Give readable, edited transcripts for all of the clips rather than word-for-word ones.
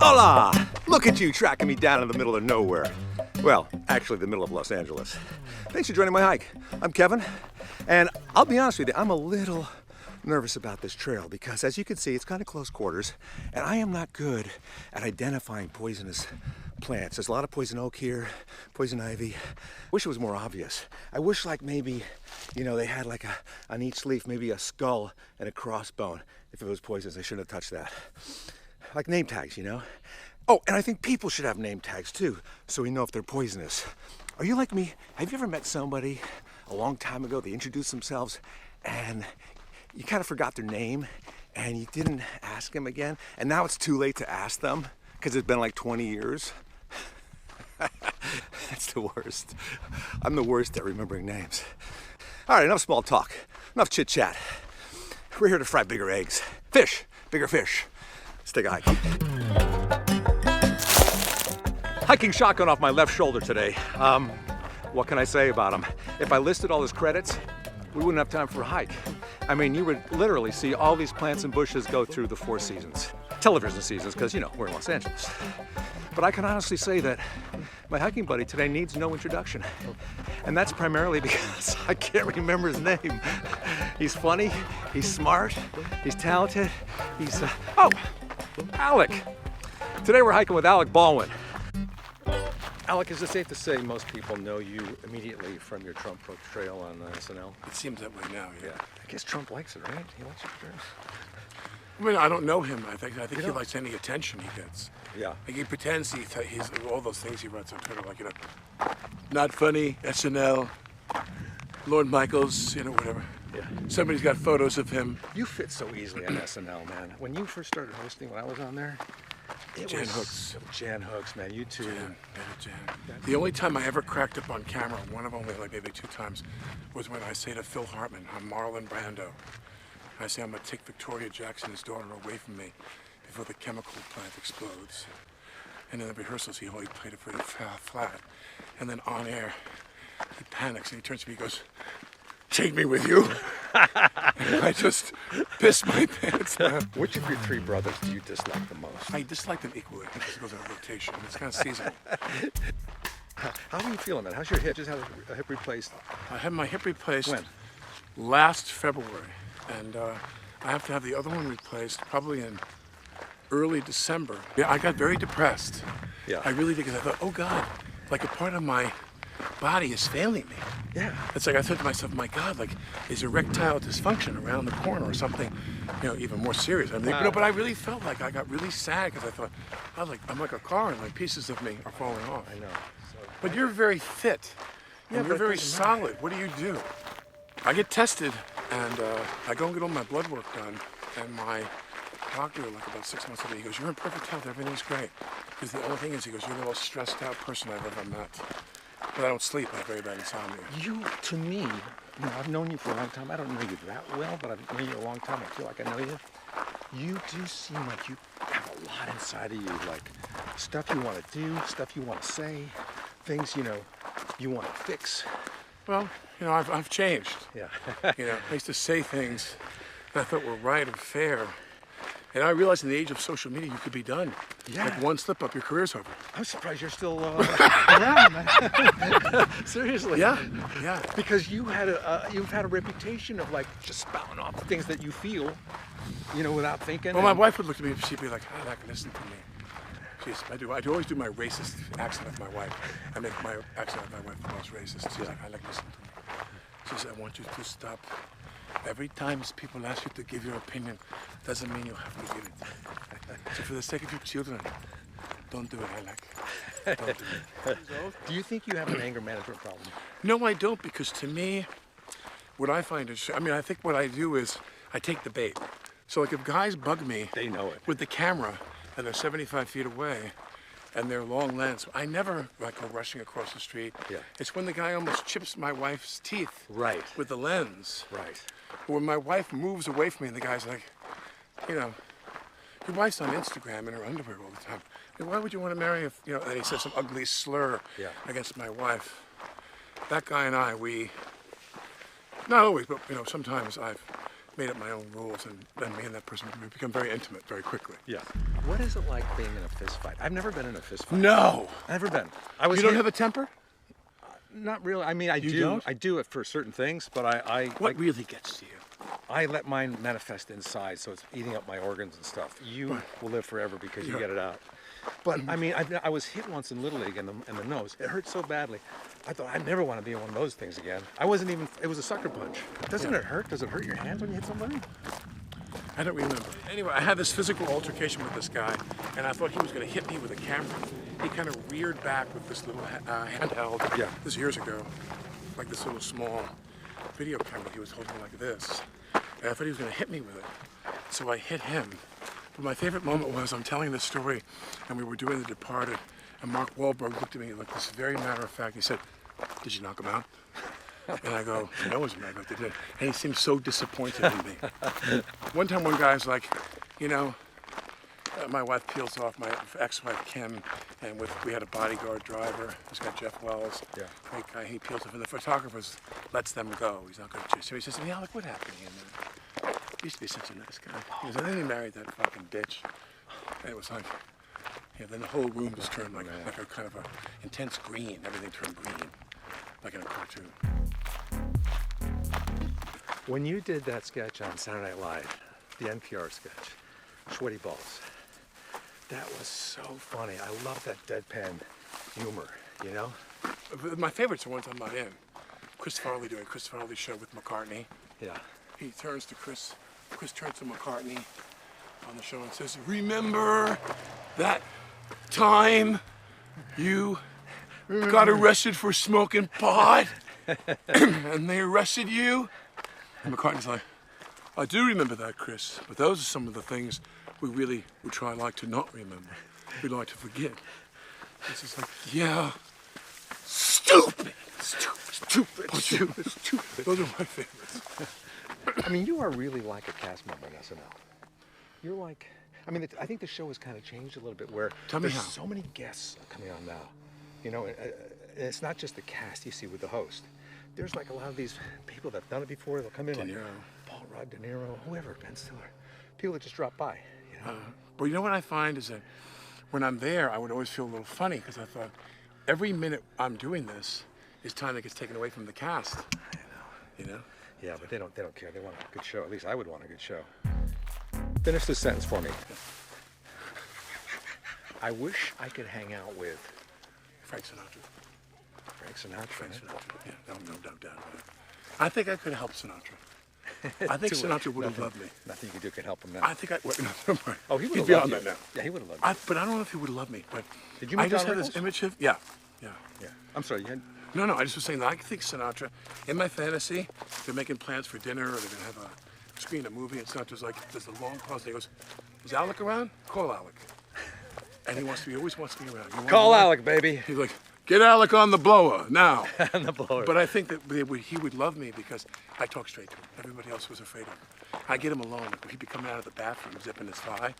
Hola! Look at you tracking me down in the middle of nowhere. Well, actually the middle of Los Angeles. Thanks for joining my hike. I'm Kevin, and I'll be honest with you, I'm a little nervous about this trail because as you can see, it's kind of close quarters, and I am not good at identifying poisonous plants. There's a lot of poison oak here, poison ivy. Wish it was more obvious. I wish like maybe, you know, they had like on each leaf, maybe a skull and a crossbone. If it was poisonous, I shouldn't have touched that. Like name tags, you know? Oh, and I think people should have name tags too, so we know if they're poisonous. Are you like me? Have you ever met somebody a long time ago, they introduced themselves and you kind of forgot their name and you didn't ask them again, and now it's too late to ask them because it's been like 20 years? That's the worst. I'm the worst at remembering names. All right, enough small talk, enough chit chat. We're here to fry bigger eggs. Fish, bigger fish. Let's take a hike. Hiking shotgun off my left shoulder today. What can I say about him? If I listed all his credits, we wouldn't have time for a hike. I mean, you would literally see all these plants and bushes go through the 4 seasons. Television seasons, because you know, we're in Los Angeles. But I can honestly say that my hiking buddy today needs no introduction. And that's primarily because I can't remember his name. He's funny, he's smart, he's talented, he's, oh, Alec. Today we're hiking with Alec Baldwin. Alec, is it safe to say most people know you immediately from your Trump portrayal on SNL? It seems that way now, yeah. I guess Trump likes it, right? He likes your appearance. I mean, I don't know him. I think he likes any attention he gets. Yeah. Like he pretends he's all those things he writes on Twitter, like, you know, not funny, SNL, Lord Michaels, you know, whatever. Yeah. Somebody's got photos of him. You fit so easily on SNL, man. When you first started hosting, when I was on there, Jan Hooks. Jan Hooks, man, you too. Jan. The only time I ever cracked up on camera, one of only like maybe 2 times, was when I say to Phil Hartman, I'm Marlon Brando. I say I'm gonna take Victoria Jackson's daughter away from me before the chemical plant explodes. And in the rehearsals, he always played it pretty flat. And then on air, he panics and he turns to me and goes, take me with you. And I just pissed my pants. Which of your 3 brothers do you dislike the most? I dislike them equally because it goes on a rotation. It's kind of seasonal. How are you feeling, man? How's your hip? Just had a hip replaced. I had my hip replaced When? last February. And I have to have the other one replaced probably in early December. Yeah, I got very depressed. Yeah. I really did, because I thought, oh God, like a part of my body is failing me. Yeah. It's like I thought to myself, my God, like is erectile dysfunction around the corner or something, you know, even more serious. I mean, Wow. you know, but I really felt like I got really sad because I thought, I'm like a car and like pieces of me are falling off. I know. But you're very fit. Yeah, And but you're it very doesn't matter. solid. What do you do? I get tested and I go and get all my blood work done, and my doctor, like about 6 months ago, he goes, you're in perfect health, everything's great. Because the only thing is, he goes, you're the most stressed out person I've ever met. But I don't sleep, I have very bad insomnia. You, to me, you know, I've known you for a long time. I don't know you that well, but I've known you a long time. I feel like I know you. You do seem like you have a lot inside of you, like stuff you want to do, stuff you want to say, things, you know, you want to fix. Well, you know, I've changed. Yeah. You know, I used to say things that I thought were right and fair. And I realized in the age of social media, you could be done. Yeah. Like one slip up, your career's over. I'm surprised you're still around, man. Seriously. Yeah. Because you've had a reputation of like just spouting off the things that you feel, you know, without thinking. Well, my wife would look at me and she'd be like, I like, listen to me. I do always do my racist accent of my wife. I make my accent of my wife the most racist. She's like, I like, listen to me. She said, I want you to stop. Every time people ask you to give your opinion, doesn't mean you have to give it. So for the sake of your children, don't do it, I like. Don't do it. Do you think you have an anger management problem? No, I don't, because to me, what I find is, I mean, I think what I do is I take the bait. So like if guys bug me, They know it. with the camera and they're 75 feet away and they're long lens, I never like go rushing across the street. Yeah. It's when the guy almost chips my wife's teeth Right. with the lens. Right. Or when my wife moves away from me and the guy's like, you know, your wife's on Instagram in her underwear all the time. Like, why would you want to marry if, you know, and he said some ugly slur against my wife. That guy and I, we, not always, but, you know, sometimes I've made up my own rules, and then me and that person we become very intimate very quickly. Yeah. What is it like being in a fist fight? I've never been in a fist fight. No. Never been. I was. You don't have a temper? Not really. I mean, I You do. don't? I do it for certain things, but What really gets to you? I let mine manifest inside, so it's eating up my organs and stuff. You will live forever because you get it out. But I mean, I was hit once in Little League in the nose. It hurt so badly. I thought I'd never want to be in one of those things again. I wasn't even. It was a sucker punch. Doesn't it hurt? Does it hurt your hands when you hit somebody? I don't remember. Anyway, I had this physical altercation with this guy, and I thought he was going to hit me with a camera. He kind of reared back with this little handheld. Yeah. This years ago, like this little small video camera he was holding like this. And I thought he was going to hit me with it. So I hit him. But my favorite moment was I'm telling this story, and we were doing The Departed, and Mark Wahlberg looked at me like this very matter of fact. He said, "Did you knock him out?" And I go, "No, as a matter of fact, I did." And he seemed so disappointed in me. One time, one guy's like, you know, my wife peels off, my ex-wife Kim, and we had a bodyguard driver. This guy Jeff Wells, great guy. He peels off, and the photographer lets them go. He's not going to. So he says to me, "Alec, what happened?" He used to be such a nice guy. He goes, "And then he married that fucking bitch." And it was like, then the whole room just turned like a kind of a intense green. Everything turned green, like in a cartoon. When you did that sketch on Saturday Night Live, the NPR sketch, Sweaty Balls, that was so funny. I love that deadpan humor, you know? My favorites are ones I'm not in. Chris Farley doing Chris Farley show with McCartney. Yeah. He turns to Chris turns to McCartney on the show and says, "Remember that time you got arrested for smoking pot and they arrested you?" And McCartney's like, "I do remember that, Chris, but those are some of the things we really would try like to not remember. We'd like to forget." This is like, yeah, stupid. Those are my favorites. I mean, you are really like a cast member on SNL. You're like, I mean, I think the show has kind of changed a little bit where there's so many guests coming on now. You know, it's not just the cast you see with the host. There's like a lot of these people that have done it before. They'll come in like Paul Rudd, De Niro, whoever, Ben Stiller. People that just drop by, you know? Well, you know what I find is that when I'm there, I would always feel a little funny because I thought every minute I'm doing this is time that gets taken away from the cast. I know. You know? Yeah, but they don't care. They want a good show. At least I would want a good show. Finish this sentence for me. I wish I could hang out with Frank Sinatra. Frank Sinatra. Frank Sinatra. Yeah, no doubt about it. I think I could help Sinatra. I think Sinatra would have loved me. Nothing you could do can help him now. I think I. Wait, no, oh, he would have be loved on you. that now. Yeah, he would have loved you. But I don't know if he would love me. But did you meet I just Don have Rickles? this image of yeah. I'm sorry. You had... No. I just was saying that I think Sinatra, in my fantasy, they're making plans for dinner or they're gonna have a screen a movie, and Sinatra's like, there's a long pause. And he goes, "Is Alec around? Call Alec." And he always wants to be around. Call Alec, baby. He's like, "Get Alec on the blower now." On the blower. But I think that he would love me because I talk straight to him. Everybody else was afraid of him. I get him alone. He'd be coming out of the bathroom, zipping his thigh,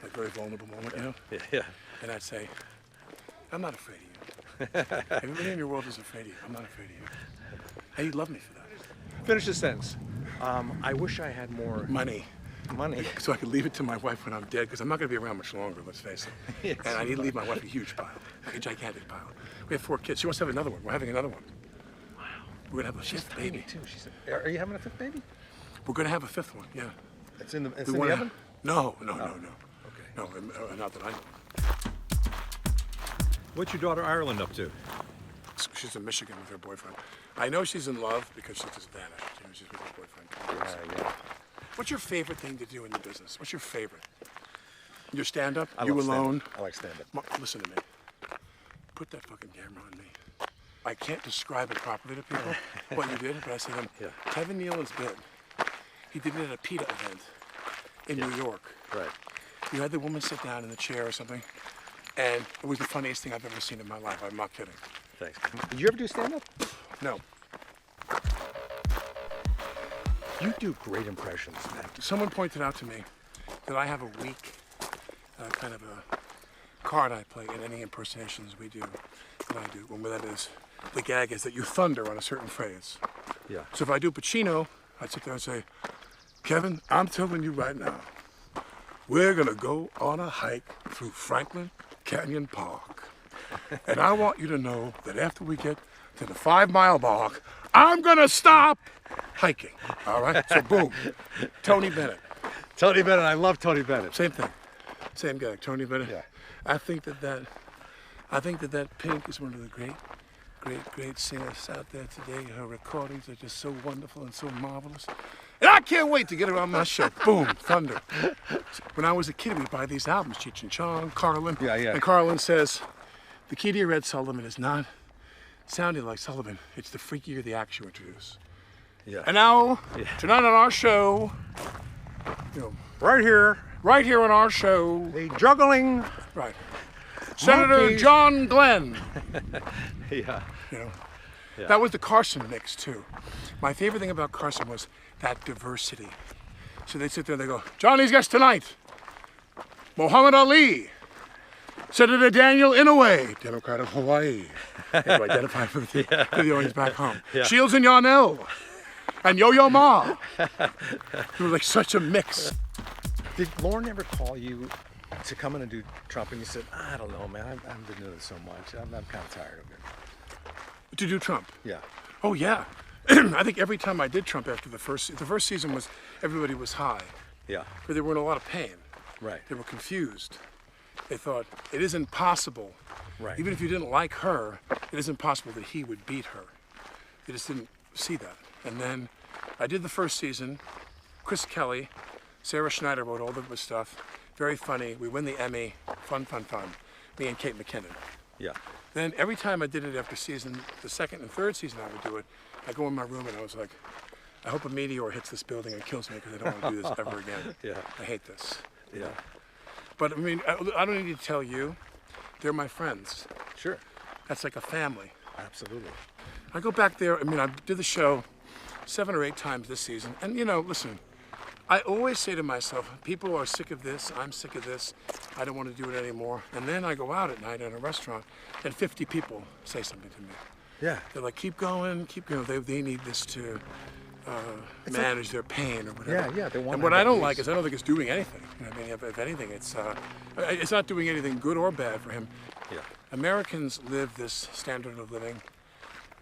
like very vulnerable moment, you know? Yeah. And I'd say, "I'm not afraid of you. Everybody in your world is afraid of you. I'm not afraid of you." And he'd love me for that. Finish the sentence. I wish I had more Money. So I could leave it to my wife when I'm dead, because I'm not going to be around much longer, let's face it. Yes. And I need to leave my wife a huge pile, like a gigantic pile. We have 4 kids. She wants to have another one. We're having another one. Wow. We're going to have a 5th baby. Too. She said, "Are you having a 5th baby?" We're going to have a 5th one, yeah. It's in the We oven? No. Okay. No, not that I know. What's your daughter Ireland up to? She's in Michigan with her boyfriend. I know she's in love because she just vanished. You know, she's with her boyfriend. Yeah. What's your favorite thing to do in the business? What's your favorite? Your stand-up? I You love alone? Stand-up. I like stand-up. Mark, listen to me. Put that fucking camera on me. I can't describe it properly to people, what you did, but I said, Kevin Nealon's bit. He did it at a PETA event in New York. Right. You had the woman sit down in the chair or something, and it was the funniest thing I've ever seen in my life. I'm not kidding. Thanks. Did you ever do stand-up? No. You do great impressions, man. Someone pointed out to me that I have a weak kind of a card I play in any impersonations we do, that I do. And that is, the gag is that you thunder on a certain phrase. Yeah. So if I do Pacino, I'd sit there and say, Kevin, I'm telling you right now, we're gonna go on a hike through Franklin Canyon Park. And I want you to know that after we get to the 5 mile mark, I'm gonna stop hiking. All right? So boom, Tony Bennett. Tony Bennett, I love Tony Bennett. Same thing. Same guy, Tony Bennett. Yeah. I think that Pink is one of the great singers out there today. Her recordings are just so wonderful and so marvelous. And I can't wait to get her on my show. Boom, thunder. When I was a kid, we'd buy these albums, Cheech and Chong, Carlin. Yeah. And Carlin says, the key to your Ed Sullivan is not sounding like Sullivan. It's the freakier the acts you introduce. Yeah. And now, tonight on our show, Right here, on our show, the juggling. right, Senator Monkeys. John Glenn. Yeah. That was the Carson mix too. My favorite thing about Carson was that diversity. So they'd sit there and they go, Johnny's guest tonight, Muhammad Ali, Senator Daniel Inouye, Democrat of Hawaii. They had to identify for the audience back home. Yeah. Shields and Yarnell, and Yo-Yo Ma. It was like such a mix. Did Lauren ever call you to come in and do Trump, and you said, I don't know, man, I've been doing it so much. I'm kind of tired of it. To do Trump. Yeah. Oh yeah. I think every time I did Trump after the first season was, everybody was high. Yeah. But they were in a lot of pain. Right. They were confused. They thought, it isn't possible. Right. Even if you didn't like her, it isn't possible that he would beat her. They just didn't see that. And then I did the first season. Chris Kelly, Sarah Schneider wrote all the stuff. Very funny. We win the Emmy. Fun. Me and Kate McKinnon. Yeah. Then every time I did it after the second and third season I would do it, I go in my room and I was like, I hope a meteor hits this building and kills me because I don't want to do this ever again. Yeah. I hate this. Yeah. But I mean, I don't need to tell you, they're my friends. Sure. That's like a family. Absolutely. I go back there, I mean, I did the show 7 or 8 times this season. And listen, I always say to myself, people are sick of this, I'm sick of this, I don't want to do it anymore. And then I go out at night in a restaurant and 50 people say something to me. Yeah. They're like, keep going. They need this to manage their pain or whatever. Yeah. They want. And what I don't like is I don't think it's doing anything. I mean, if anything, it's not doing anything good or bad for him. Yeah. Americans live this standard of living,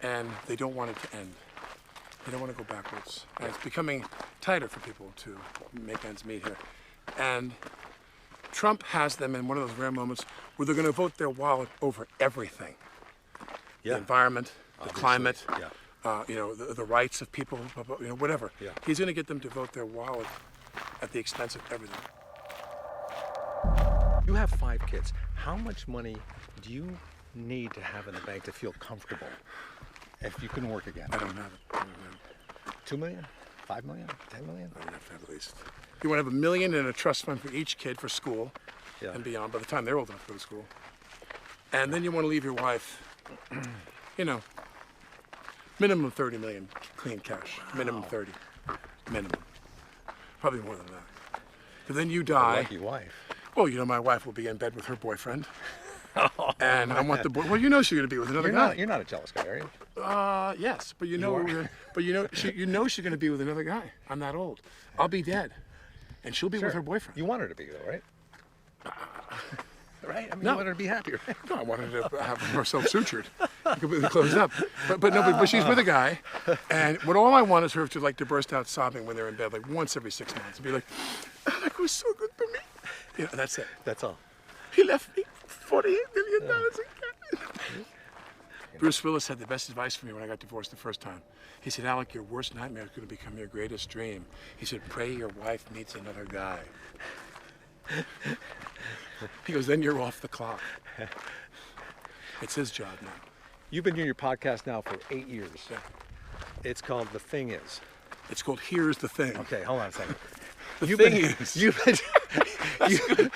and they don't want it to end. They don't want to go backwards. And it's becoming tighter for people to make ends meet here. And Trump has them in one of those rare moments where they're going to vote their wallet over everything. Yeah. The environment, the climate, Yeah. the rights of people, whatever. Yeah. He's going to get them to vote their wallet at the expense of everything. You have 5 kids. How much money do you need to have in the bank to feel comfortable if you couldn't work again? I don't have it. 2 million? 5 million? 10 million? I have to have at least. You want to have $1 million in a trust fund for each kid for school Yeah. and beyond by the time they're old enough to go to school. And then you want to leave your wife, minimum 30 million clean cash. Minimum 30. Minimum. Probably more than that. But then you A die. lucky wife. Well, my wife will be in bed with her boyfriend. And I want the boy. Well, she's going to be with another guy. You're not a jealous guy, are you? Yes, but she's going to be with another guy. I'm that old. I'll be dead, and she'll be with her boyfriend. You want her to be though, right? Right? I mean, No. you want her to be happier. No, I wanted to have herself sutured, completely closed up. But she's with a guy, and all I want is her to burst out sobbing when they're in bed, like once every 6 months, and be like, "Alec was so good to me." That's it. That's all. He left me $48 million in cash. Bruce Willis had the best advice for me when I got divorced the first time. He said, Alec, your worst nightmare is going to become your greatest dream. He said, pray your wife meets another guy. He goes, then you're off the clock. It's his job now. You've been doing your podcast now for 8 years. Yeah. It's called The Thing Is. It's called Here's the Thing. Okay, hold on a second. The thing is. You've been, That's good.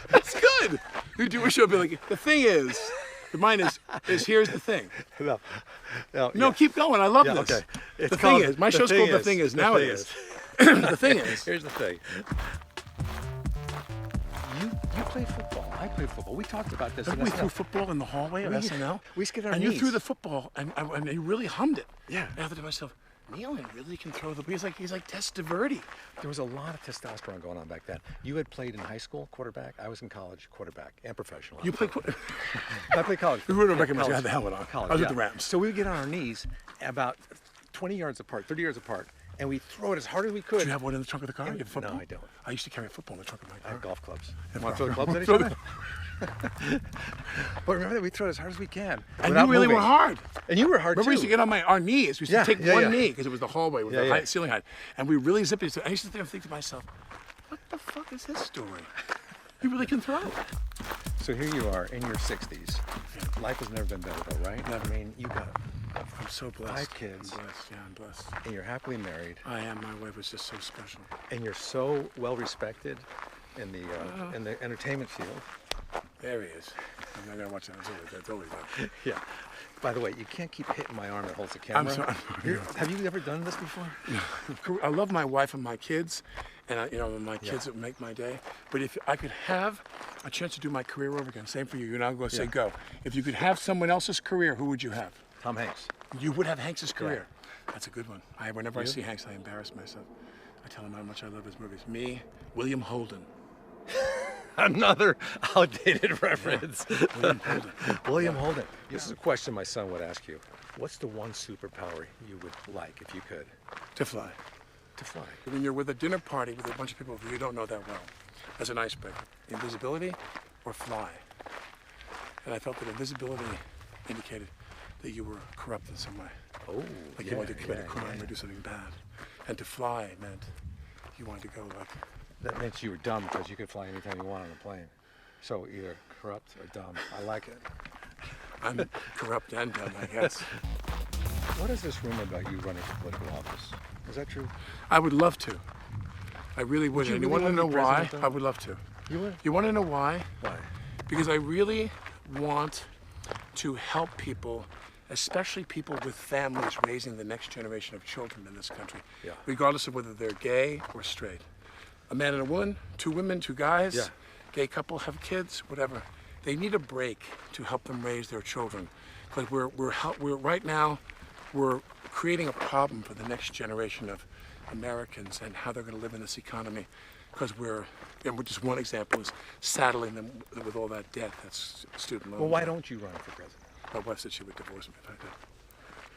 That's good. You do a show, be like, the thing is. Mine is Here's the Thing. No, Keep going. I love this. Okay. It's The called Thing Is. My The show's Thing called The Is. Thing Is The Thing nowadays. The thing is. Here's the thing. You play football. I play football. We talked about this. We threw football in the hallway of SNL. We skidded our And knees. you threw the football, and you really hummed it. Yeah. And I thought to myself, Nealon really can throw the. He's like Testaverde. There was a lot of testosterone going on back then. You had played in high school quarterback. I was in college quarterback and professional. You played. I played college. We would have recommended you had College. the helmet on. College, I was yeah. with the Rams. So we would get on our knees about 20 yards apart, 30 yards apart, and we throw it as hard as we could. Do you have one in the trunk of the car? You have a football? No, I don't. I used to carry a football in the trunk of my car. I have golf clubs. Yeah, Want to throw the clubs at each throw other? But remember that we throw it as hard as we can. And without you really moving. were hard. And you were hard Remember, too. we used to get on our knees. We used Yeah, to take yeah, one yeah. knee because it was the hallway with Yeah, the yeah. high, ceiling height, and we really zipped it. So I used to think to myself, "What the fuck is this story? You really can throw." So here you are in your 60s. Life has never been better, though, right? Never. I mean, you got I'm so blessed. 5 kids. I'm blessed. Yeah, I'm blessed. and you're happily married, I am. My wife was just so special. and you're so well respected in the entertainment field. There he is. I'm not gonna watch that. That's always that. Yeah. By the way, you can't keep hitting my arm that holds the camera. I'm sorry. Have you ever done this before? I love my wife and my kids, and my kids would make my day. But if I could have a chance to do my career over again, same for you. You're not going to say go. If you could have someone else's career, who would you have? Tom Hanks. You would have Hanks's career. That's a good one. Whenever I see Hanks, I embarrass myself. I tell him how much I love his movies. Me, William Holden. Another outdated reference. William Holden. William Holden. This is a question my son would ask you. What's the one superpower you would like if you could? To fly. To fly. When you're with a dinner party with a bunch of people who you don't know that well, as an icebreaker, invisibility or fly. And I felt that invisibility indicated that you were corrupt in some way. Oh, Like you wanted to commit a crime or do something bad. And to fly meant you wanted to go like, That meant you were dumb because you could fly anytime you want on a plane. So either corrupt or dumb. I like it. I'm corrupt and dumb, I guess. What is this rumor about you running for political office? Is that true? I would love to. I really would. you And you really want to know wanna be why? president, though? I would love to. You would? You want to know why? Why? Because I really want to help people, especially people with families raising the next generation of children in this country, Yeah. regardless of whether they're gay or straight. A man and a woman, 2 women, 2 guys, Yeah. gay couple have kids, whatever. They need a break to help them raise their children, because we're right now we're creating a problem for the next generation of Americans and how they're going to live in this economy, because just one example is saddling them with all that debt that's student loans. Well, why don't you run for president? My wife said she would divorce me if I did.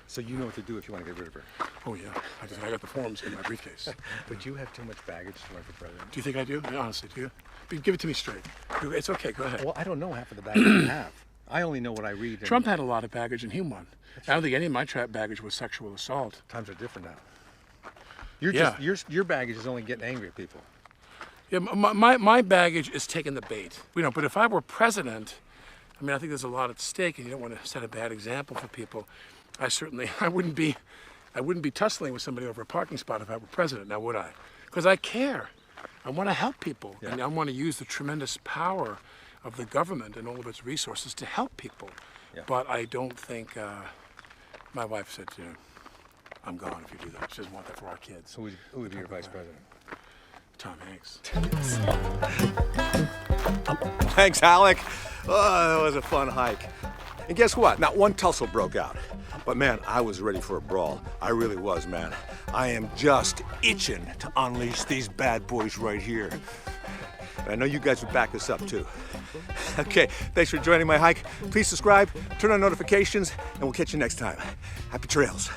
So you know what to do if you want to get rid of her. Oh yeah, I got the forms in my briefcase. But you have too much baggage to run for president. Do you think I do? Honestly, do you? But give it to me straight. It's okay. Go ahead. Well, I don't know half of the baggage you have. I only know what I read. and Trump had a lot of baggage and he won. I don't think any of my baggage was sexual assault. Times are different now. You're Yeah. just your baggage is only getting angry at people. Yeah, my baggage is taking the bait. But if I were president, I think there's a lot at stake, and you don't want to set a bad example for people. I wouldn't be tussling with somebody over a parking spot if I were president, now would I? Because I care. I want to help people, Yeah. and I want to use the tremendous power of the government and all of its resources to help people. Yeah. But I don't think, my wife said, I'm gone if you do that. She doesn't want that for our kids. So who would be your vice president? Tom Hanks. Thanks, Alec. Oh, that was a fun hike. And guess what? Not one tussle broke out. But man, I was ready for a brawl. I really was, man. I am just itching to unleash these bad boys right here. And I know you guys would back us up too. Okay, thanks for joining my hike. Please subscribe, turn on notifications, and we'll catch you next time. Happy trails.